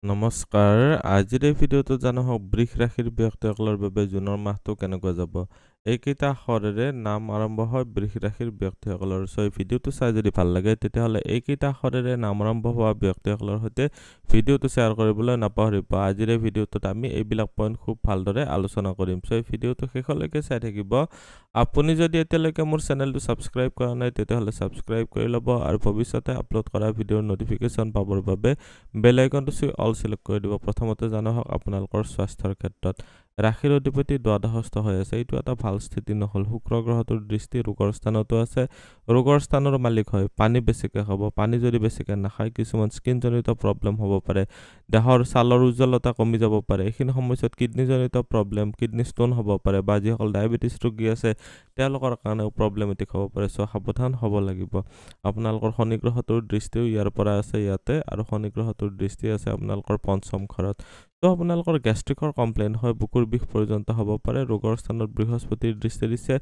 নমস্কাৰ আজিৰ এই ভিডিঅ'টো জানো হওক বৃষ ৰাশিৰ ব্যক্তিসকলৰ বাবে জুনৰ মাহটো কেনেকৈ যাব এইকেইটা আখৰেৰে নাম আৰম্ভ হয় বৃষ ৰাশিৰ ব্যক্তিসকলৰ এই ভিডিঅ'টো চাই যদি ভাল লাগে তেতিয়াহ'লে এইকেইটা আখৰেৰে নাম আৰম্ভ হোৱা ব্যক্তিসকলৰ সৈতে ভিডিঅ'টো শ্বেয়াৰ কৰিবলৈ নাপাহৰিব আজিৰ এই ভিডিঅ'টোত আমি এইবিলাক পইণ্ট খুব ভালদৰে আলোচনা কৰিম এই ভিডিঅ'টো শেষলৈকে চাই থাকিব আপুনি যদি এতিয়ালৈকে মোৰ চেনেলটো সাবস্ক্ৰাইব কৰা নাই তেতিয়াহ'লে সাবস্ক্ৰাইব কৰি ল'ব আৰু ভৱিষ্যতে আপলোড কৰা ভিডিঅ'ৰ নটিফিকেশ্যন পাবৰ বাবে বেল আইকনটো চুই অল সিলেক্ট কৰি দিব প্ৰথমতে জানো হওক আপোনালোকৰ স্বাস্থ্যৰ ক্ষেত্ৰত ৰাশিৰ অধিপতি দ্বাদশস্থ হৈ আছে এইটো এটা ভাল স্থিতি নহল শুক্ৰ গ্ৰহটোৰ দৃষ্টি ৰোগৰ স্থানতো আছে ৰোগৰ স্থানৰ মালিক হয় পানী বেছিকৈ খাব পানী যদি বেছিকৈ নাখায় কিছুমান স্কিনজনিত প্ৰব্লেম হ'ব পাৰে দেহৰ ছালৰ উজ্জ্বলতা কমি যাব পাৰে এইখিনি সময়ত কিডনীজনিত প্ৰব্লেম কিডনী ষ্টোন হ'ব পাৰে বা যিসকল ডায়েবেটিছ ৰোগী আছে তেওঁলোকৰ কাৰণেও প্ৰব্লেমেটিক হ'ব পাৰে সাৱধান হ'ব লাগিব আপোনালোকৰ শনি গ্ৰহটোৰ দৃষ্টিও ইয়াৰ পৰা আছে ইয়াতে আৰু শনি গ্ৰহটোৰ দৃষ্টি আছে আপোনালোকৰ পঞ্চম ঘৰত আপোনালোকৰ গেষ্ট্ৰিকৰ কমপ্লেইন হয় বুকুৰ বিষ পৰ্যন্ত হ'ব পাৰে ৰোগৰ স্থানত বৃহস্পতিৰ দৃষ্টি দিছে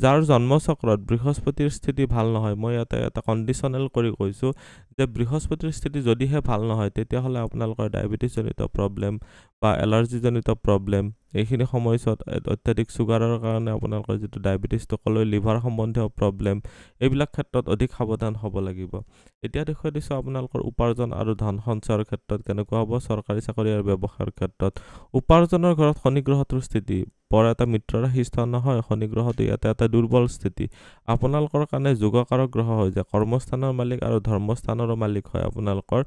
যাৰ জন্মচক্ৰত বৃহস্পতিৰ স্থিতি ভাল নহয় মই ইয়াতে এটা কণ্ডিশ্যনেল কৰি কৈছোঁ যে বৃহস্পতিৰ স্থিতি যদিহে ভাল নহয় তেতিয়াহ'লে আপোনালোকৰ ডায়েবেটিছজনিত প্ৰব্লেম বা এলাৰ্জিজনিত প্ৰব্লেম এইখিনি সময়ত অত্যাধিক চুগাৰৰ কাৰণে আপোনালোকৰ যিটো ডায়েবেটিছটো ক'লৈ লিভাৰ সম্বন্ধীয় প্ৰব্লেম এইবিলাক ক্ষেত্ৰত অধিক সাৱধান হ'ব লাগিব এতিয়া দেখুৱাই দিছোঁ আপোনালোকৰ উপাৰ্জন আৰু ধন সঞ্চয়ৰ ক্ষেত্ৰত কেনেকুৱা হ'ব চৰকাৰী চাকৰি আৰু ব্যৱসায়ৰ ক্ষেত্ৰত উপাৰ্জনৰ ঘৰত শনি গ্ৰহটোৰ স্থিতি বৰ এটা মিত্ৰ ৰাশি স্থান নহয় শনি গ্ৰহটো ইয়াতে এটা দুৰ্বল স্থিতি আপোনালোকৰ কাৰণে যোগকাৰক গ্ৰহ হয় যে কৰ্মস্থানৰ মালিক আৰু ধৰ্মস্থানৰো মালিক হয় আপোনালোকৰ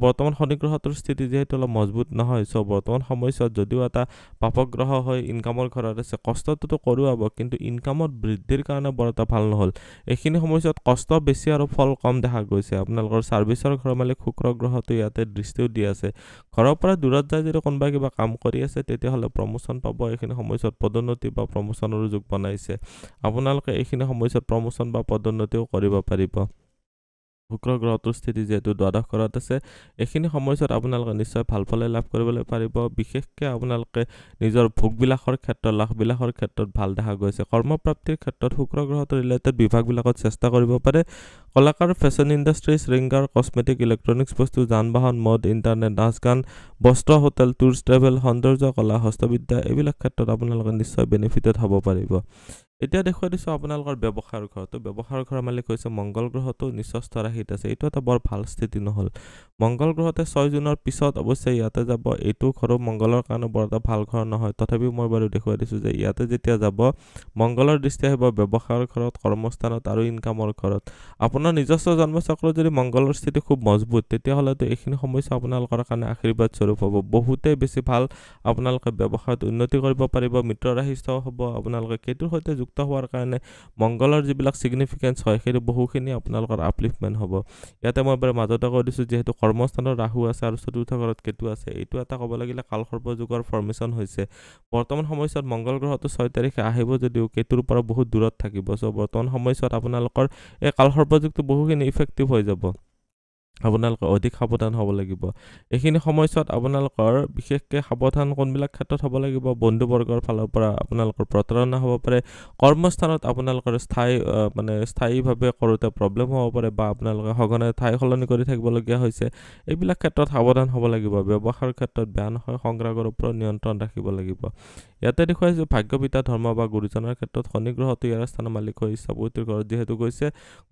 বৰ্তমান শনি গ্ৰহটোৰ স্থিতি যিহেতু অলপ মজবুত নহয় বৰ্তমান সময়ছোৱাত যদিও এটা পাপক গ্ৰহ হয় ইনকামৰ ঘৰত আছে কষ্টটোতো কৰোৱাব কিন্তু ইনকামত বৃদ্ধিৰ কাৰণে বৰ এটা ভাল নহ'ল এইখিনি সময়ছোৱাত কষ্ট বেছি আৰু ফল কম দেখা গৈছে আপোনালোকৰ ছাৰ্ভিচৰ ঘৰৰ মালিক শুক্ৰ গ্ৰহটো ইয়াতে দৃষ্টিও দি আছে ঘৰৰ পৰা দূৰত যায় যদি কোনোবা কিবা কাম কৰি আছে তেতিয়াহ'লে প্ৰমোশ্যন পাব এইখিনি সময়ছোৱাত পদোন্নতি বা প্ৰমোশ্যনৰ যোগ বনাইছে আপোনালোকে এইখিনি সময়ছোৱাত প্ৰমোশ্যন বা পদোন্নতিও কৰিব পাৰিব শুক্ৰ গ্ৰহটোৰ স্থিতি যেহেতু দ্বাদশ ঘৰত আছে এইখিনি সময়ছোৱাত আপোনালোকে নিশ্চয় ভাল ফল লাভ কৰিবলৈ পাৰিব বিশেষকৈ আপোনালোকে নিজৰ ভোগবিলাসৰ ক্ষেত্ৰত লাভবিলাসৰ ক্ষেত্ৰত ভাল দেখা গৈছে কৰ্মপ্ৰাপ্তিৰ ক্ষেত্ৰত শুক্ৰ গ্ৰহটোৰ ৰিলেটেড বিভাগবিলাকত চেষ্টা কৰিব পাৰে কলাকাৰ ফেশ্বন ইণ্ডাষ্ট্ৰিজ ৰিংগাৰ কছমেটিক ইলেক্ট্ৰনিক্স বস্তু যান বাহন মদ ইণ্টাৰনেট নাচ গান বস্ত্ৰ হোটেল টুৰছ ট্ৰেভেল সৌন্দৰ্য কলা হস্তবিদ্যা এইবিলাক ক্ষেত্ৰত আপোনালোকে নিশ্চয় বেনিফিটেড হ'ব পাৰিব এতিয়া দেখুৱাই দিছোঁ আপোনালোকৰ ব্যৱসায়ৰ ঘৰতো ব্যৱসায়ৰ ঘৰৰ মালিক হৈছে মংগল গ্ৰহটো নিচস্থ ৰাশিত আছে এইটো এটা বৰ ভাল স্থিতি নহ'ল মংগল গ্ৰহতে 6 জুনৰ পিছত অৱশ্যে ইয়াতে যাব এইটো ঘৰো মংগলৰ কাৰণে বৰ এটা ভাল ঘৰ নহয় তথাপিও মই বাৰু দেখুৱাই দিছোঁ যে ইয়াতে যেতিয়া যাব মংগলৰ দৃষ্টি আহিব ব্যৱসায়ৰ ঘৰত কৰ্মস্থানত আৰু ইনকামৰ ঘৰত আপোনাৰ নিজস্ব জন্মচক্ৰত যদি মংগলৰ স্থিতি খুব মজবুত তেতিয়াহ'লেতো এইখিনি সমস্যা আপোনালোকৰ কাৰণে আশীৰ্বাদ স্বৰূপ হ'ব বহুতেই বেছি ভাল আপোনালোকে ব্যৱসায়ত উন্নতি কৰিব পাৰিব মিত্ৰ ৰাশিস্থ হ'ব আপোনালোকে কেতুৰ সৈতে যুক্ত হোৱাৰ কাৰণে মংগলৰ যিবিলাক ছিগনিফিকেন্স হয় সেইটো বহুখিনি আপোনালোকৰ আপলিফমেণ্ট হ'ব ইয়াতে মই বাৰু মাজতে কৈ দিছোঁ যিহেতু কৰ্মস্থানত ৰাহু আছে আৰু চতুৰ্থ ঘৰত কেতু আছে এইটো এটা ক'ব লাগিলে কালসৰ্প যুগৰ ফৰ্মেশ্যন হৈছে বৰ্তমান সময়ছোৱাত মংগল গ্ৰহটো 6 তাৰিখে আহিব যদিও কেতুৰ পৰা বহুত দূৰত থাকিব বৰ্তমান সময়ছোৱাত আপোনালোকৰ এই কালসৰ্প যুগটো বহুখিনি ইফেক্টিভ হৈ যাব আপোনালোকে অধিক সাৱধান হ'ব লাগিব এইখিনি সময়ছোৱাত আপোনালোকৰ বিশেষকৈ সাৱধান কোনবিলাক ক্ষেত্ৰত হ'ব লাগিব বন্ধুবৰ্গৰ ফালৰ পৰা আপোনালোকৰ প্ৰতাৰণা হ'ব পাৰে কৰ্মস্থানত আপোনালোকৰ স্থায়ীভাৱে কৰোঁতে প্ৰব্লেম হ'ব পাৰে বা আপোনালোকে সঘনাই ঠাই সলনি কৰি থাকিবলগীয়া হৈছে এইবিলাক ক্ষেত্ৰত সাৱধান হ'ব লাগিব ব্যৱসায়ৰ ক্ষেত্ৰত বেয়া নহয় সংগ্ৰাহকৰ ওপৰত নিয়ন্ত্ৰণ ৰাখিব লাগিব ইয়াতে দেখুৱাইছোঁ ভাগ্যপিতা ধৰ্ম বা গুৰুজনৰ ক্ষেত্ৰত শনি গ্ৰহটো ইয়াৰ স্থানৰ মালিক হৈ ইচ্ছাপূৰ্তিৰ ঘৰত যিহেতু গৈছে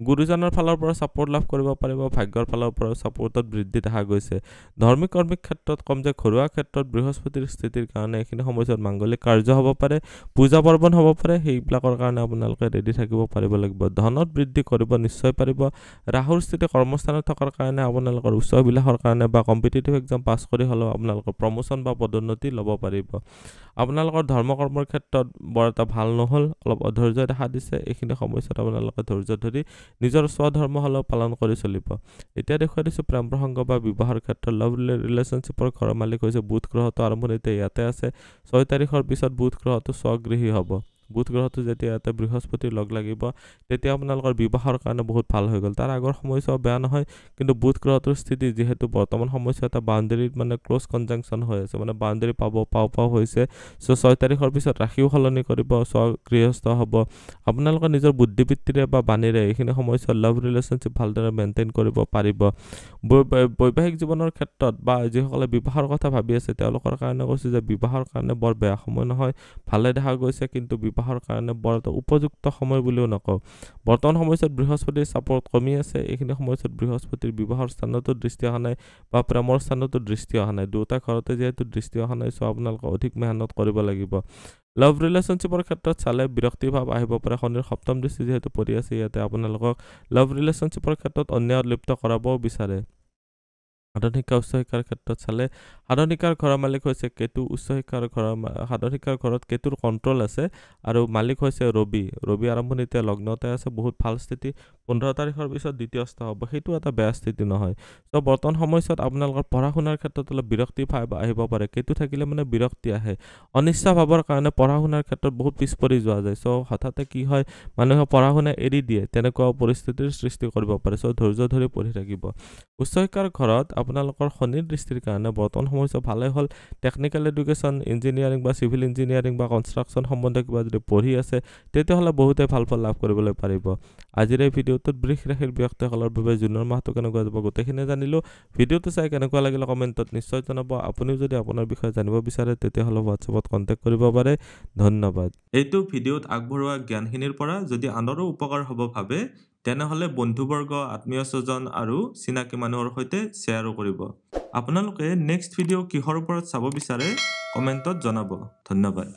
গুৰুজনৰ ফালৰ পৰা ছাপোৰ্ট লাভ কৰিব পাৰিব ভাগ্যৰ ফালৰ পৰা ছাপোৰ্টত বৃদ্ধি দেখা গৈছে ধৰ্মিক কৰ্মিক ক্ষেত্ৰত কম যে ঘৰুৱা ক্ষেত্ৰত বৃহস্পতিৰ স্থিতিৰ কাৰণে এইখিনি সময়ছোৱাত মাংগলিক কাৰ্য হ'ব পাৰে পূজা পাৰ্বণ হ'ব পাৰে সেইবিলাকৰ কাৰণে আপোনালোকে ৰেডি থাকিব পাৰিব লাগিব ধনত বৃদ্ধি কৰিব নিশ্চয় পাৰিব ৰাহুৰ স্থিতি কৰ্মস্থানত থকাৰ কাৰণে আপোনালোকৰ উচ্চ অভিলাষৰ কাৰণে বা কম্পিটিটিভ এক্সাম পাছ কৰি হ'লেও আপোনালোকৰ প্ৰমোশ্যন বা পদোন্নতি ল'ব পাৰিব আপোনালোকৰ ধৰ্ম কৰ্মৰ ক্ষেত্ৰত বৰ এটা ভাল নহ'ল অলপ অধৈৰ্য দেখা দিছে এইখিনি সময়ছোৱাত আপোনালোকে ধৈৰ্য ধৰি নিজৰ স্বধৰ্ম হ'লেও পালন কৰি চলিব এতিয়া দেখুৱাই দিছোঁ প্ৰেম প্ৰসংগ বা বিবাহৰ ক্ষেত্ৰত লাভ ৰিলেশ্যনশ্বিপৰ ঘৰৰ মালিক হৈছে বুধ গ্ৰহটো আৰম্ভণিতে ইয়াতে আছে 6 তাৰিখৰ পিছত বুধ গ্ৰহটো স্বগৃহী হ'ব বুধ গ্ৰহটো যেতিয়া ইয়াতে বৃহস্পতিৰ লগ লাগিব তেতিয়া আপোনালোকৰ বিবাহৰ কাৰণে বহুত ভাল হৈ গ'ল। তাৰ আগৰ সময়ছোৱা বেয়া নহয়, কিন্তু বুধ গ্ৰহটোৰ স্থিতি যিহেতু বৰ্তমান সময়ছোৱা এটা বাউণ্ডেৰীত মানে ক্ল'জ কনজাংচন হৈ আছে, মানে বাউণ্ডেৰী পাওঁ হৈছে। চ' 6 তাৰিখৰ পিছত ৰাশিও সলনি কৰিব, গৃহস্থ হ'ব। আপোনালোকৰ নিজৰ বুদ্ধিবৃত্তিৰে বা বাণীৰে এইখিনি সময়ছোৱাত লাভ ৰিলেশ্যনশ্বিপ ভালদৰে মেইনটেইন কৰিব পাৰিব। বৈবাহিক জীৱনৰ ক্ষেত্ৰত বা যিসকলে বিবাহৰ কথা ভাবি আছে তেওঁলোকৰ কাৰণে কৈছোঁ যে বিবাহৰ কাৰণে বৰ বেয়া সময় নহয়, ভালে দেখা গৈছে, কিন্তু বিবাহৰ কাৰণে বৰ এটা উপযুক্ত সময় বুলিও নকওঁ। বৰ্তমান সময়ছোৱাত বৃহস্পতিৰ ছাপোৰ্ট কমি আছে। এইখিনি সময়ছোৱাত বৃহস্পতিৰ বিবাহৰ স্থানতো দৃষ্টি অহা নাই বা প্ৰেমৰ স্থানতো দৃষ্টি অহা নাই। দুটা ঘৰতে যিহেতু দৃষ্টি অহা নাই, চ' আপোনালোকে অধিক মেহনত কৰিব লাগিব। লাভ ৰিলেশ্যনশ্বিপৰ ক্ষেত্ৰত চালে বিৰক্তি ভাৱ আহিব পাৰে। শনিৰ সপ্তম দৃষ্টি যিহেতু পৰি আছে, ইয়াতে আপোনালোকক লাভ ৰিলেশ্যনশ্বিপৰ ক্ষেত্ৰত অন্যায়ত লিপ্ত কৰাবও বিচাৰে। সাধাৰণ শিক্ষা উচ্চ শিক্ষাৰ ক্ষেত্ৰত চালে সাধাৰণ শিক্ষাৰ ঘৰৰ মালিক হৈছে কেতু। উচ্চ শিক্ষাৰ সাধাৰণ শিক্ষাৰ ঘৰত কেতুৰ কণ্ট্ৰল আছে আৰু মালিক হৈছে ৰবি আৰম্ভণিতে লগ্নতে আছে, বহুত ভাল স্থিতি। 15 তাৰিখৰ পিছত দ্বিতীয় স্থ হ'ব, সেইটো এটা বেয়া স্থিতি নহয়। চ' বৰ্তমান সময়ছোৱাত আপোনালোকৰ পঢ়া শুনাৰ ক্ষেত্ৰত অলপ বিৰক্তি ভাৱ আহিব পাৰে। কেতু থাকিলে মানে বিৰক্তি আহে, অনিচ্ছা ভাৱৰ কাৰণে পঢ়া শুনাৰ ক্ষেত্ৰত বহুত পিছ পৰি যোৱা যায়। চ' হঠাতে কি হয়, মানুহে পঢ়া শুনা এৰি দিয়ে, তেনেকুৱা পৰিস্থিতিৰ সৃষ্টি কৰিব পাৰে। চ' ধৈৰ্য ধৰি পঢ়ি থাকিব। উচ্চ শিক্ষাৰ ঘৰত আপোনালোকৰ শনিৰ দৃষ্টিৰ কাৰণে বৰ্তমান সময়ছোৱা ভালে হ'ল। টেকনিকেল এডুকেশ্যন, ইঞ্জিনিয়াৰিং বা চিভিল ইঞ্জিনিয়াৰিং বা কনষ্ট্ৰাকশ্যন সম্বন্ধে কিবা যদি পঢ়ি আছে তেতিয়াহ'লে বহুতে ভাল ফল লাভ কৰিবলৈ পাৰিব। আজিৰ এই ভিডিঅ'টোত বৃষ ৰাশিৰ ব্যক্তিসকলৰ বাবে জুনৰ মাহটো কেনেকুৱা যাব গোটেইখিনি জানিলোঁ। ভিডিঅ'টো চাই কেনেকুৱা লাগিলে কমেণ্টত নিশ্চয় জনাব। আপুনিও যদি আপোনাৰ বিষয়ে জানিব বিচাৰে তেতিয়াহ'লে হোৱাটছএপত কণ্টেক্ট কৰিব পাৰে। ধন্যবাদ। এইটো ভিডিঅ'ত আগবঢ়োৱা জ্ঞানখিনিৰ পৰা যদি আনৰো উপকাৰ হ'ব ভাবে তেনেহ'লে বন্ধুবৰ্গ, আত্মীয় স্বজন আৰু চিনাকি মানুহৰ সৈতে শ্বেয়াৰো কৰিব। আপোনালোকে নেক্সট ভিডিঅ' কিহৰ ওপৰত চাব বিচাৰে কমেণ্টত জনাব। ধন্যবাদ।